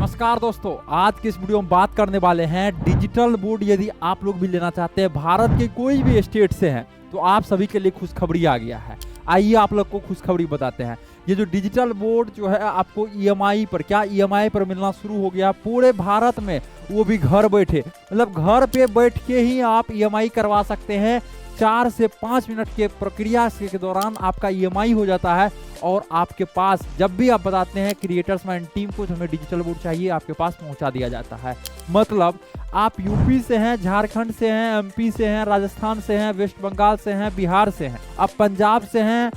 नमस्कार दोस्तों, आज की इस वीडियो में बात करने वाले हैं डिजिटल बोर्ड। यदि आप लोग भी लेना चाहते हैं, भारत के कोई भी स्टेट से हैं, तो आप सभी के लिए खुशखबरी आ गया है। आइए आप लोग को खुशखबरी बताते हैं। ये जो डिजिटल बोर्ड जो है आपको ईएमआई पर मिलना शुरू हो गया पूरे भारत में, वो भी घर बैठे। मतलब घर पे बैठ के ही आप ईएमआई करवा सकते हैं। 4 से 5 मिनट के प्रक्रिया के दौरान आपका ईएमआई हो जाता है और आपके पास जब भी आप बताते हैं क्रिएटर्स माइंड टीम को हमें डिजिटल बोर्ड चाहिए, आपके पास पहुंचा दिया जाता है। मतलब आप यूपी से हैं, झारखंड से हैं, एमपी से हैं, राजस्थान से हैं, वेस्ट बंगाल से हैं, बिहार से हैं, आप पंजाब से हैं,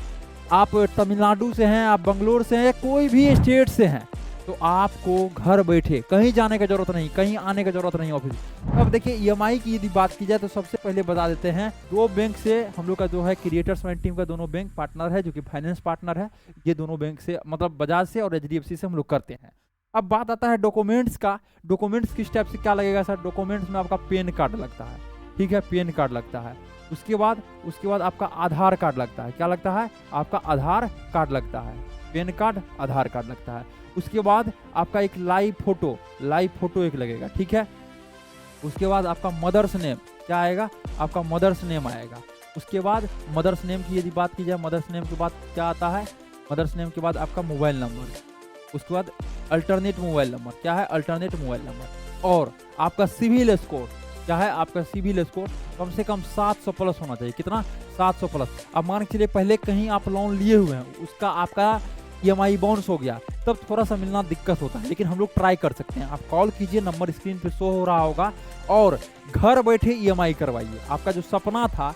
आप तमिलनाडु से हैं, आप बंगलोर से हैं, कोई भी स्टेट से हैं, तो आपको घर बैठे कहीं जाने की जरूरत नहीं, कहीं आने की जरूरत नहीं ऑफिस। अब देखिए ईएमआई की यदि बात की जाए तो सबसे पहले बता देते हैं, 2 बैंक से हम लोग का जो है क्रिएटर्स माइंड टीम का दोनों बैंक पार्टनर है, जो कि फाइनेंस पार्टनर है। ये दोनों बैंक से मतलब बजाज से और एचडीएफसी से हम लोग करते हैं। अब बात आता है डॉक्यूमेंट्स का। डॉक्यूमेंट्स किस टाइप से क्या लगेगा सर? डॉक्यूमेंट्स में आपका पैन कार्ड लगता है, ठीक है, पैन कार्ड लगता है। उसके बाद आपका आधार कार्ड लगता है। क्या लगता है? आपका आधार कार्ड लगता है। पैन कार्ड, आधार कार्ड लगता है। उसके बाद आपका एक लाइव फोटो एक लगेगा, ठीक है। उसके बाद आपका मदर्स नेम क्या आएगा? आपका मदर्स नेम आएगा। उसके बाद मदर्स नेम की यदि बात की जाए, मदर्स नेम के बाद क्या आता है? मदर्स नेम के बाद आपका मोबाइल नंबर, उसके बाद अल्टरनेट मोबाइल नंबर। क्या है? Alternate mobile number. और आपका सिविल स्कोर क्या है? आपका सिविल स्कोर कम से कम 700 प्लस होना चाहिए। कितना? 700 प्लस। अब मान के चलिए पहले कहीं आप लोन लिए हुए हैं, उसका आपका ईएमआई बाउंस हो गया, तब थोड़ा सा मिलना दिक्कत होता है, लेकिन हम लोग ट्राई कर सकते हैं। आप कॉल कीजिए, नंबर स्क्रीन पे शो हो रहा होगा, और घर बैठे ईएमआई करवाइए। आपका जो सपना था,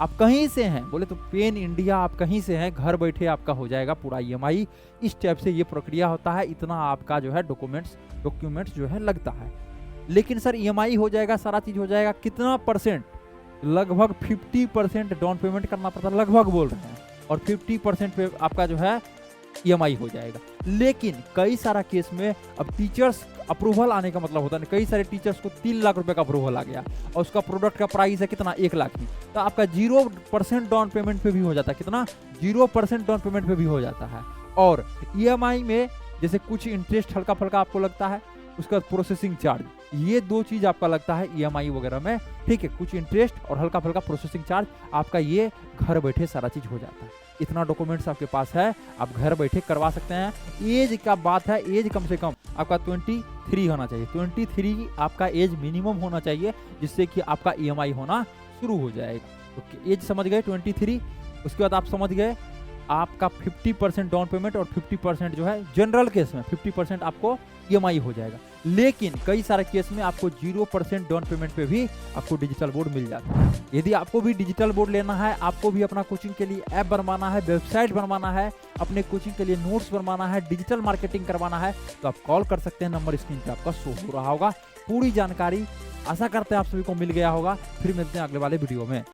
आप कहीं से हैं, बोले तो पेन इंडिया, आप कहीं से हैं, घर बैठे आपका हो जाएगा पूरा ईएमआई। इस टाइप से ये प्रक्रिया होता है। इतना आपका जो है डॉक्यूमेंट्स जो है लगता है। लेकिन सर ईएमआई हो जाएगा, सारा चीज हो जाएगा, कितना परसेंट? लगभग 50% डाउन पेमेंट करना पड़ता है, लगभग बोल रहे हैं, और 50% पे आपका जो है ईएमआई हो जाएगा। लेकिन कई सारा केस में अब टीचर्स अप्रूवल आने का मतलब होता है, कई सारे टीचर्स को 3 लाख रुपए का अप्रूवल आ गया और उसका प्रोडक्ट का प्राइस है कितना? 1 लाख ही, तो आपका 0% डाउन पेमेंट पे भी हो जाता है। कितना? 0% डाउन पेमेंट पे भी हो जाता है। और ईएमआई में जैसे कुछ इंटरेस्ट हल्का फल्का आपको लगता है, उसका प्रोसेसिंग चार्ज, ये 2 चीज आपका लगता है ईएमआई वगैरह में, ठीक है। कुछ इंटरेस्ट और हल्का फल्का प्रोसेसिंग चार्ज, आपका ये घर बैठे सारा चीज हो जाता है। इतना डॉक्यूमेंट्स आपके पास है, आप घर बैठे करवा सकते हैं। एज का बात है, एज कम से कम आपका 23 होना चाहिए। 23 आपका एज मिनिमम होना चाहिए, जिससे कि आपका ईएमआई होना शुरू हो जाएगा। तो एज समझ गए 23। उसके बाद आप समझ गए आपका 50% डाउन पेमेंट और 50% जो है जनरल केस में 50% आपको ईएमआई हो जाएगा। लेकिन कई सारे केस में आपको 0% डाउन पेमेंट पे भी आपको डिजिटल बोर्ड मिल जाता है। यदि आपको भी डिजिटल बोर्ड लेना है, आपको भी अपना कोचिंग के लिए ऐप बनवाना है, वेबसाइट बनवाना है, अपने कोचिंग के लिए नोट्स बनवाना है, डिजिटल मार्केटिंग करवाना है, तो आप कॉल कर सकते हैं। नंबर स्क्रीन पे आपका शो हो रहा होगा। पूरी जानकारी आशा करते हैं आप सभी को मिल गया होगा। फिर मिलते हैं अगले वाले वीडियो में।